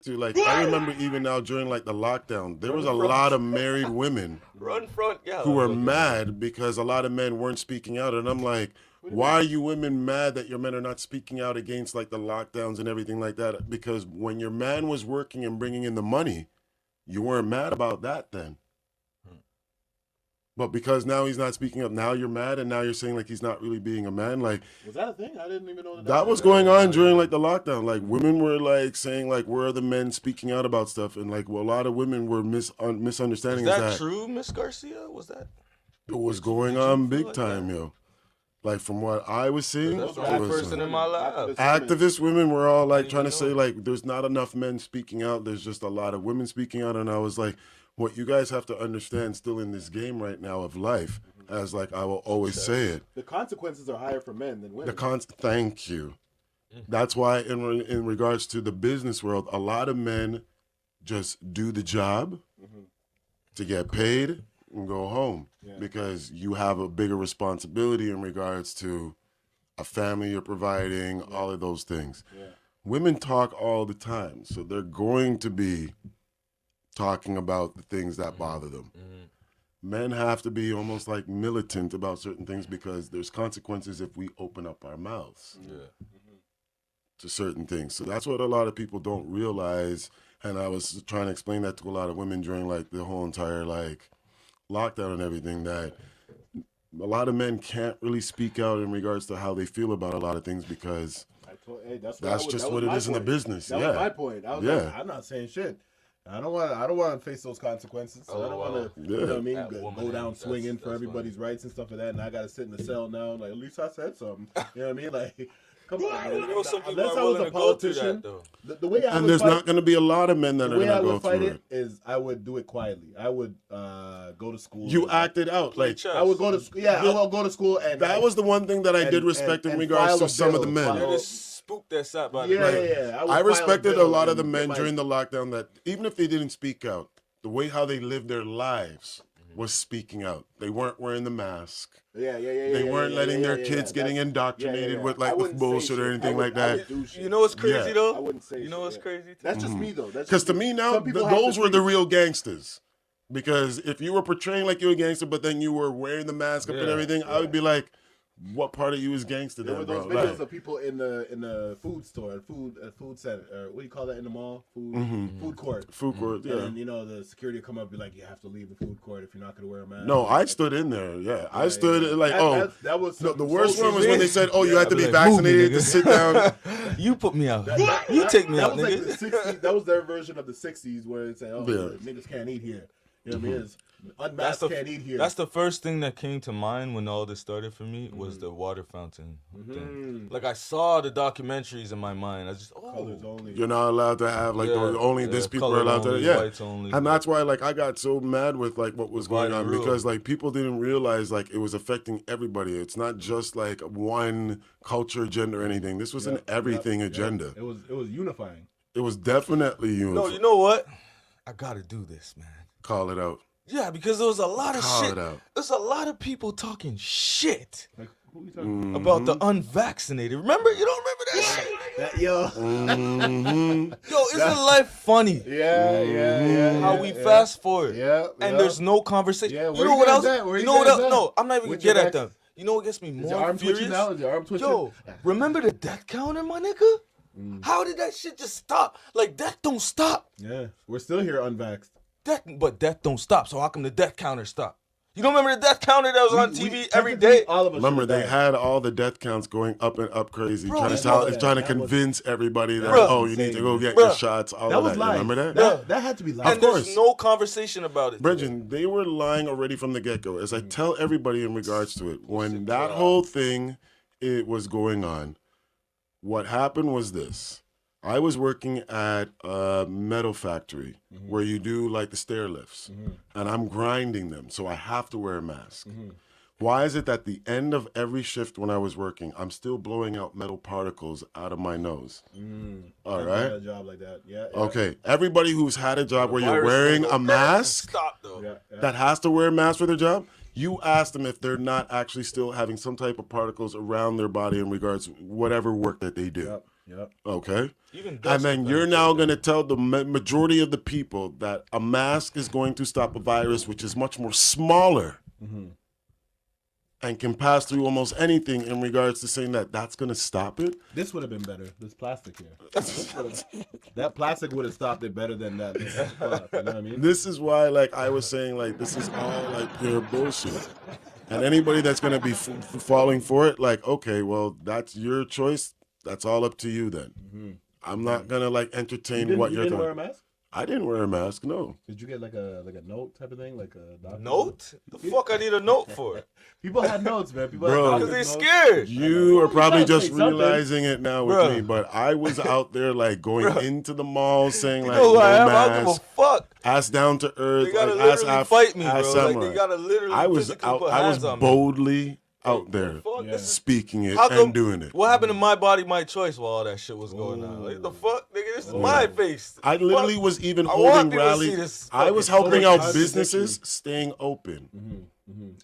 to like, I remember even now during like the lockdown, there was a lot of married women who were mad because a lot of men weren't speaking out. And I'm like, why are you women mad that your men are not speaking out against like the lockdowns and everything like that? Because when your man was working and bringing in the money, you weren't mad about that then. But because now he's not speaking up, now you're mad, and now you're saying like he's not really being a man. Like, was that a thing? I didn't even know that was going on during like the lockdown. Like women were like saying like, where are the men speaking out about stuff? And like, well, a lot of women were misunderstanding. Is that true, Miss Garcia? Was that? It was going on big time, yo. Like from what I was seeing, that's the right person in my lab. Activist women were all like trying to say like, there's not enough men speaking out. There's just a lot of women speaking out, and I was like, what you guys have to understand still in this game right now of life, as like I will always say it. The consequences are higher for men than women. Thank you. That's why in regards to the business world, a lot of men just do the job to get paid and go home because you have a bigger responsibility in regards to a family you're providing, all of those things. Yeah. Women talk all the time, so they're going to be talking about the things that bother them. Men have to be almost like militant about certain things because there's consequences if we open up our mouths to certain things. So that's what a lot of people don't realize. And I was trying to explain that to a lot of women during like the whole entire like lockdown and everything, that a lot of men can't really speak out in regards to how they feel about a lot of things because that's just what it is in the business. That was my point. I was like, I'm not saying shit. I don't want to face those consequences. So I don't want to, you know what I mean, go down swinging for everybody's rights and stuff like that. And I got to sit in the cell now. Like, at least I said something. You know what I mean? Like, come on, man. You know, some people Unless are I was willing a to go through politician, that, the way I and would there's fight, not going to be a lot of men that are going to go through it. Is I would do it quietly. I would go to school. You acted out. Like, I would go to school. Yeah, I would go to school. And that was the one thing that I did respect in regards to some of the men. You're the spook that sat by the I respected a lot of the men during the lockdown that even if they didn't speak out, the way how they lived their lives was speaking out. They weren't wearing the mask. They weren't letting their kids getting indoctrinated with like with bullshit or anything like that. You know what's crazy though? I wouldn't say. You know what's crazy? That's just me though. Because to me now, those were the real gangsters. Because if you were portraying like you were a gangster, but then you were wearing the mask up and everything, I would be like, what part of you is gangster then, bro? There were those videos of people in the food store, food center, or what do you call that in the mall? Food court. Food court, yeah. And you know the security will come up and be like, you have to leave the food court if you're not going to wear a mask. No, I stood in there. Yeah, I stood like, that was no, the worst one was when they said, you have to be vaccinated to sit down. You put me out. You take me out, nigga. Like the 60s, that was their version of the 60s where it said, niggas can't eat here. You know what I mean? Unmasked can't eat here. That's the first thing that came to mind when all this started for me was the water fountain thing. Like I saw the documentaries in my mind. I just colors only. You're not allowed to have like only this people are allowed to whites only, and that's why like I got so mad with like what was going on because like people didn't realize like it was affecting everybody. It's not just like one culture agenda or anything. This was an everything agenda. It was unifying. It was definitely unifying. No, you know what? I gotta do this, man. Call it out. Yeah, because there was a lot of shit. Out. There's a lot of people talking shit like, who are you talking about the unvaccinated. Remember? You don't remember that shit? Yo, isn't life funny? Yeah. How we fast forward. And there's no conversation. Yeah, you know what else? You know what else? No, I'm not even gonna get at them. You know what gets me more furious? Yo, remember the death counter, my nigga? How did that shit just stop? Like, death don't stop. Yeah, we're still here unvaxxed. But death don't stop, so how come the death counter stopped? You don't remember the death counter that was on TV every day? All of us remember, they had all the death counts going up and up crazy, trying to convince everybody that, you need to go get your shots, all that of was that. lying. Remember that? That had to be lying. And there's no conversation about it. Bridget, they were lying already from the get-go. As I tell everybody in regards to it, when that whole thing it was going on, what happened was this. I was working at a metal factory where you do like the stair lifts, and I'm grinding them, so I have to wear a mask. Why is it that at the end of every shift when I was working, I'm still blowing out metal particles out of my nose? All right. Had a job like that. Yeah. Okay. Everybody who's had a job where you're wearing a mask that has to wear a mask for their job, you ask them if they're not actually still having some type of particles around their body in regards to whatever work that they do. Yep. Okay. Even and then you're now going to tell the majority of the people that a mask is going to stop a virus which is much more smaller and can pass through almost anything in regards to saying that that's going to stop it. This would have been better. This plastic here. That plastic would have stopped it better than that. You know what I mean? This is why, like I was saying, like this is all like pure bullshit. And anybody that's going to be falling for it, like, okay, well, that's your choice. That's all up to you then. I'm not going to like entertain what you're doing. You didn't wear a mask? I didn't wear a mask, no. Did you get like a note type of thing? Like a note? The fuck I need a note for? People had notes, man. People Bro, because they scared. You are probably just realizing it now with me, but I was out there like going into the mall saying like, no mask, I don't give a fuck. Ass down to earth, they gotta like literally fight me, bro. Like, they gotta literally I was boldly out there speaking it and doing it. What happened to my body, my choice while all that shit was going on? Like, the fuck, nigga, this is my face. I literally was even holding rallies. I was helping out businesses staying open.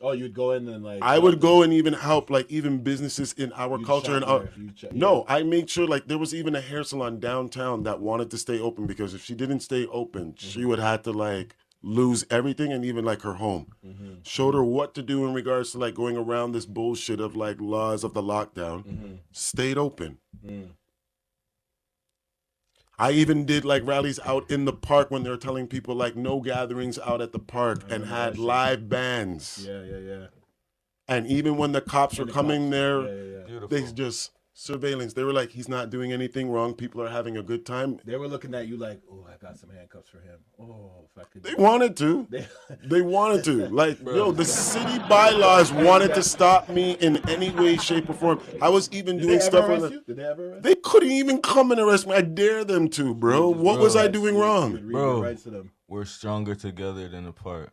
Oh, you'd go in and like. I would go and even help like even businesses in our culture and no, I made sure like there was even a hair salon downtown that wanted to stay open because if she didn't stay open, she would have to like lose everything and even like her home. Showed her what to do in regards to like going around this bullshit of like laws of the lockdown. Stayed open. I even did like rallies out in the park when they were telling people like no gatherings out at the park and had live bands. Yeah. And even when the cops were coming there, they just surveillance. They were like, he's not doing anything wrong. People are having a good time. They were looking at you like, oh, I got some handcuffs for him. Oh, if I could. They wanted to. They wanted to. Like, yo, the city bylaws wanted to stop me in any way, shape, or form. I was even doing stuff on Did they ever arrest you? They couldn't even come and arrest me. I dare them to, bro. What was I doing wrong? Bro, we're stronger together than apart.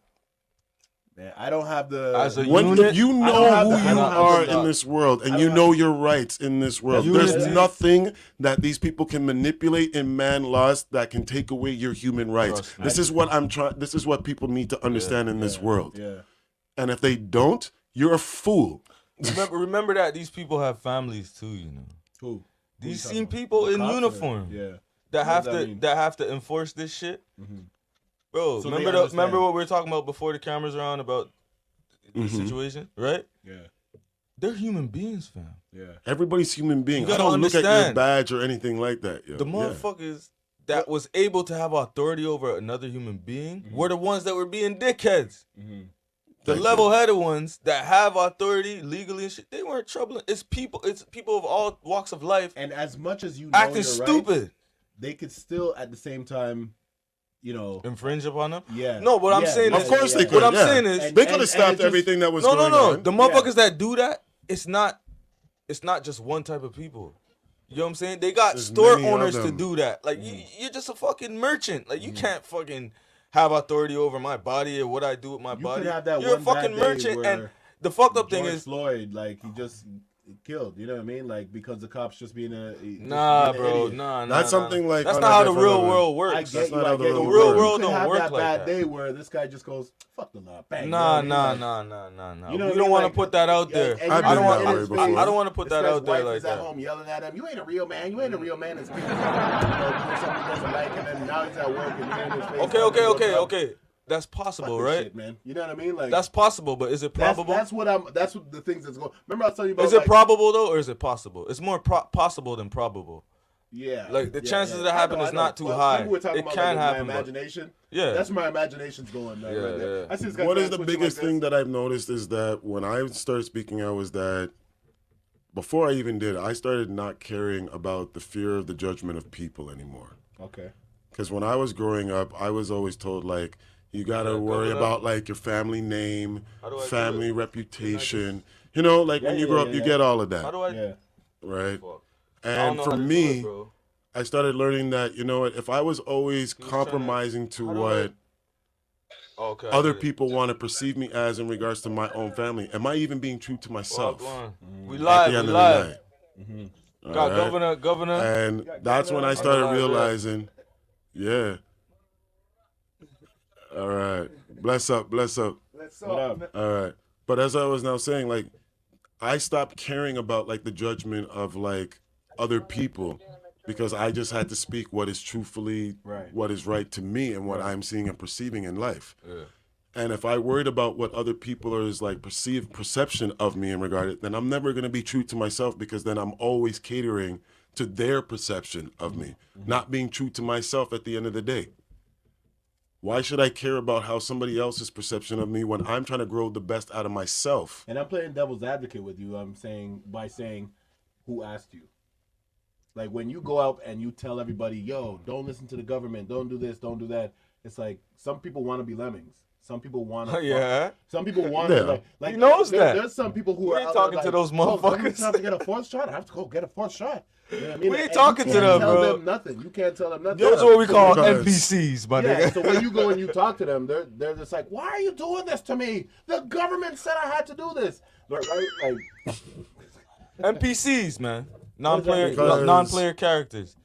Man, I don't have the. As a unit, you know who you are in this world, and you know your rights in this world. There's nothing that these people can manipulate in man laws that can take away your human rights. This is what I'm trying. This is what people need to understand in this world. Yeah. And if they don't, you're a fool. Remember that these people have families too. You know. Who? These same people in uniform. Yeah. That have to enforce this shit. Bro, so remember what we were talking about before the cameras are on about the situation, right? Yeah. They're human beings, fam. Yeah. Everybody's human being. I don't look at your badge or anything like that. Yo. The motherfuckers that was able to have authority over another human being were the ones that were being dickheads. The level-headed ones that have authority legally and shit, they weren't troubling. It's people of all walks of life. And as much as you know acting stupid, right, they could still at the same time, you know, infringe upon them. Yeah. No, what I'm saying is, of course they could. What I'm saying is, they could have stopped everything that was going on. No. The motherfuckers that do that, it's not just one type of people. You know what I'm saying? They got store owners to do that. Like you're just a fucking merchant. Like you can't fucking have authority over my body or what I do with my body. You're a fucking merchant. And the fucked up thing is, Floyd, like he just killed. You know what I mean? Like because the cops just being a bro. That's something like that's not how the real world works. That's not how the real world don't work like that. Bad day where this guy just goes fuck the law. Bang. Nah. You know we don't want to put that out there. I don't want to put that out there like that. At home yelling at him, you ain't a real man. You ain't a real man. It's doing something he doesn't like, and then now he's at work and you're in his face. Okay. That's possible, right? Shit, man. You know what I mean? Like that's possible, but is it probable? That's what the things that's going. Remember I was telling you about. Is it probable though, or is it possible? It's more possible than probable. Yeah. Like the chances of that happen is not too high. It can happen. My imagination. Yeah. That's where my imagination's going. Right there. I see this guy. What is the biggest thing that I've noticed is that when I started speaking out was that before I even did, I started not caring about the fear of the judgment of people anymore. Okay. Because when I was growing up, I was always told like, you gotta worry about like your family name, family reputation. You know, like when you grow up, you get all of that. How do I? Right. And for me, I started learning that you know what, if I was always compromising to what other people want to perceive me as in regards to my own family, am I even being true to myself? We live. At the end of the Got governor. And that's when I started realizing, yeah. All right. Bless up. All right. But as I was now saying, like, I stopped caring about, like, the judgment of, like, other people because I just had to speak what is truthfully, what is right to me and what I'm seeing and perceiving in life. Yeah. And if I worried about what other people are is like perception of me in regard to it, then I'm never going to be true to myself because then I'm always catering to their perception of me, not being true to myself at the end of the day. Why should I care about how somebody else's perception of me when I'm trying to grow the best out of myself? And I'm playing devil's advocate with you. I'm saying who asked you? Like when you go out and you tell everybody, yo, don't listen to the government, don't do this, don't do that. It's like some people want to be lemmings. Some people want to. Yeah. Some people want to like. He knows that. There's some people who are ain't talking to those motherfuckers. I have to get a fourth shot. I have to go get a fourth shot. You know what I mean? We ain't talking to them, bro. Tell them nothing. You can't tell them nothing. Those are what we call NPCs, my nigga. So when you go and you talk to them, they're just like, why are you doing this to me? The government said I had to do this. Right? Like NPCs, man. Because- Non-player characters.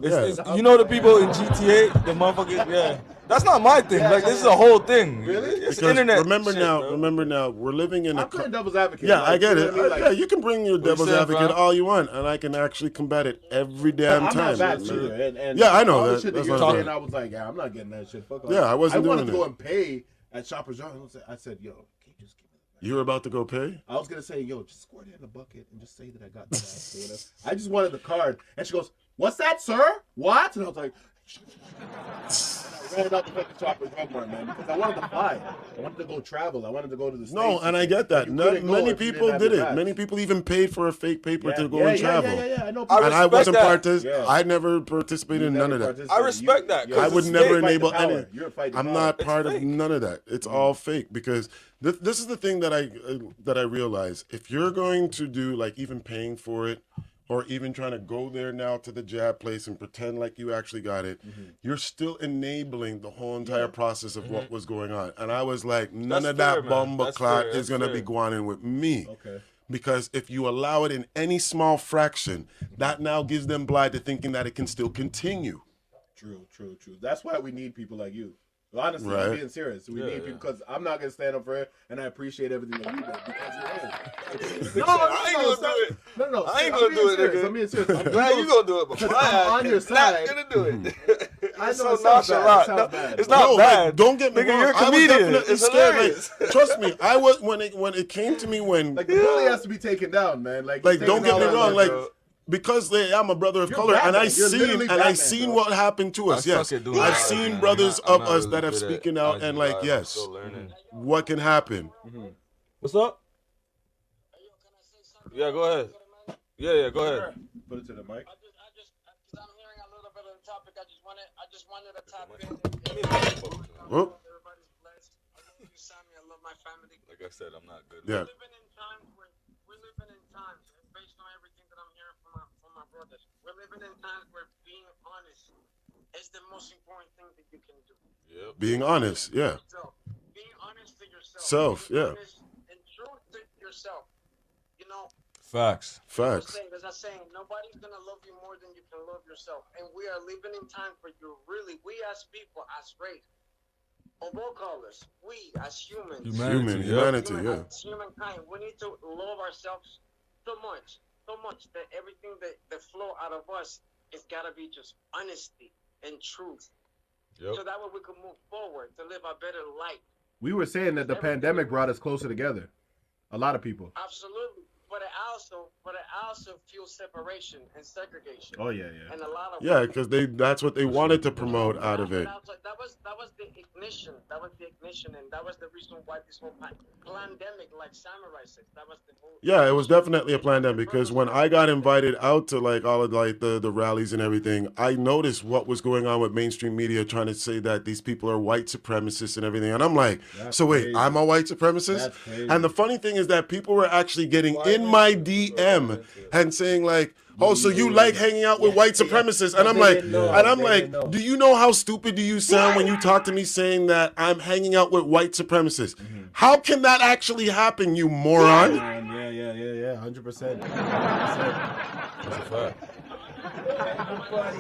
It's, you know the people in GTA, the motherfuckers. Yeah, that's not my thing. Like this is a whole thing. Really? It's Because internet. remember shit, now, bro. remember now, we're living in I'm a playing devil's advocate. yeah, like, I get you it. know what I mean? Yeah, you can bring your devil's saying, advocate fam? all you want, and I can actually combat it every damn I'm time. not bad either. And Yeah, I know all the that. shit That's you're what I'm saying, saying. I was like, yeah, I'm not getting that shit. Fuck off. Yeah, I wasn't I wanted doing to go it. and pay at Shoppers Drug. I said, yo, can you just give me that? You were about to go pay? I was gonna say, yo, just squirt it in the bucket and just say that I got the ass or whatever. I just wanted the card, and she goes, "What's that, sir? What?" And I was like, and I ran out the fucking Shoppers Drug Mart, man, because I wanted to fly. I wanted to go travel. I wanted to go to the States. No, and I get that. You couldn't go Many if you people didn't have did the it. badge. Many people even paid for a fake paper to go and travel. Yeah, I know. And I respect wasn't that. Yeah. I never participated in none of that. I respect that, 'cause I it's would fake. never Fight the enable power. any. You're fighting I'm power. not It's part of fake. none of that. It's all fake because this is the thing that I realize. If you're going to do like even paying for it, or even trying to go there now to the jab place and pretend like you actually got it, you're still enabling the whole entire process of what was going on. And I was like, none That's of that fair, man. bomba That's clot fair. is That's going to fair. be going in with me. Okay. Because if you allow it in any small fraction, that now gives them blind to thinking that it can still continue. True. That's why we need people like you. Honestly, Right. I'm being serious. We need people because I'm not gonna stand up for it, and I appreciate everything that you did because you're old. I ain't gonna do it. No. I ain't I'm gonna being do it, serious. nigga. I'm being serious. I'm glad you gonna do it, but Because my I'm ass on your is not side. gonna do it. I It's know so it sounds bad. nonchalant. It sounds bad. It's not No, bad. like, don't get me Nigga, wrong. you're a I was comedian. definitely It's scared. hilarious. Like, trust me, I was when it came to me when Like the bully has to be taken down, man. Like don't taking get all me that, wrong, like bro. because I'm a brother of You're color, and Batman. I You're seen literally Batman, bro. what happened to us. I Yes, suck at doing I've that, seen man. brothers I'm of not us really that have good at speaking out and algebra. like, I'm yes, still learning. what can happen? What's up? Yeah, go ahead. Yeah, go ahead. Put it to the mic. I'm hearing a little bit of the topic. I just wanted to tap in. Oh. Everybody's blessed. I love you, Sammy. I love my family. Like I said, I'm not good. Yeah. We're living in times, and based on everything that I'm hearing from my brothers, we're living in times where being honest is the most important thing that you can do. Yep. Being honest, yeah, Being honest to yourself. Self, Being yeah. honest and true to yourself. You know, Facts. facts. there's a saying, nobody's gonna love you more than you can love yourself. And we are living in times where we as people, as race, of all colors, we as humans, Humanity, yeah. as humankind, we need to love ourselves so much that everything that flow out of us has gotta be just honesty and truth. Yep. So that way we can move forward to live a better life. We were saying that the pandemic brought us closer together. A lot of people. Absolutely. But it also fuels separation and segregation. Oh yeah. And a lot of Yeah, because that's what they wanted to promote out of it. That was the ignition. That was the ignition, and that was the reason why this whole pandemic, like Samurai says, that was the whole. Yeah, it was definitely a pandemic because when I got invited out to like all of like the rallies and everything, I noticed what was going on with mainstream media trying to say that these people are white supremacists and everything, and I'm like, That's so wait, crazy. I'm a white supremacist? That's crazy. And the funny thing is that people were actually getting in my DM and saying like, oh, so you like hanging out with white supremacists? And I'm like, do you know how stupid do you sound when you talk to me saying that I'm hanging out with white supremacists? How can that actually happen, you moron? Yeah. 100%. That's a fact. Everybody,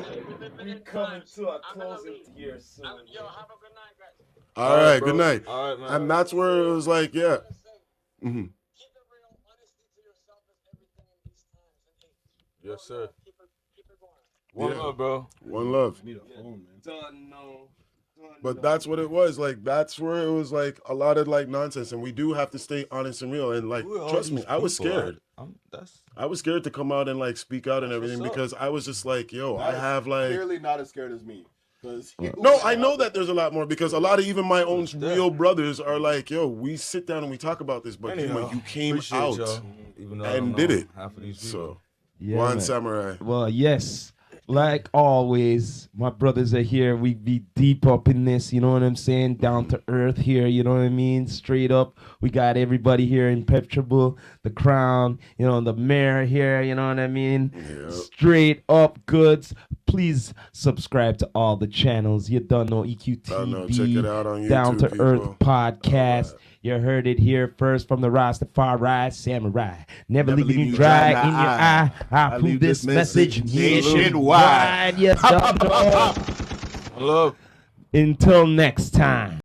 we coming to a closing here soon. Yo, have a good night, guys. All right, good bro. night. All right, man. And that's where it was like, yeah. hmm Keep it real. Honesty to yourself is everything in these times. And hey, Yes, sir. keep One love, bro. One love. I need a phone, man. Done, no. But that's what it was. Like, that's where it was like a lot of like nonsense. And we do have to stay honest and real. And like, Who are all trust me, these I was people? scared. That's I was scared to come out and like speak out and everything what's up. because I was just like, yo, I That's have like. clearly not as scared as me. No, I know that there's a lot more because a lot of even my own real brothers are like, yo, we sit down and we talk about this, but Anyhow, you came appreciate out y'all, even though I and don't did know it. half of these people. So, Yeah, One man. Samurai. Well, yes. Like always, my brothers are here. We be deep up in this, you know what I'm saying? Down to earth here, you know what I mean? Straight up. We got everybody here impenetrable, the crown, you know, the mayor here, you know what I mean? Yep. Straight up goods. Please subscribe to all the channels. You don't know EQTV. Don't know. Check it out on YouTube, Down to Earth people. podcast. Alright. You heard it here first from the Rastafari Samurai. Never leaving you dry in your eye. I prove leave this this message message nationwide. Yes, don't know. One love. Until next time.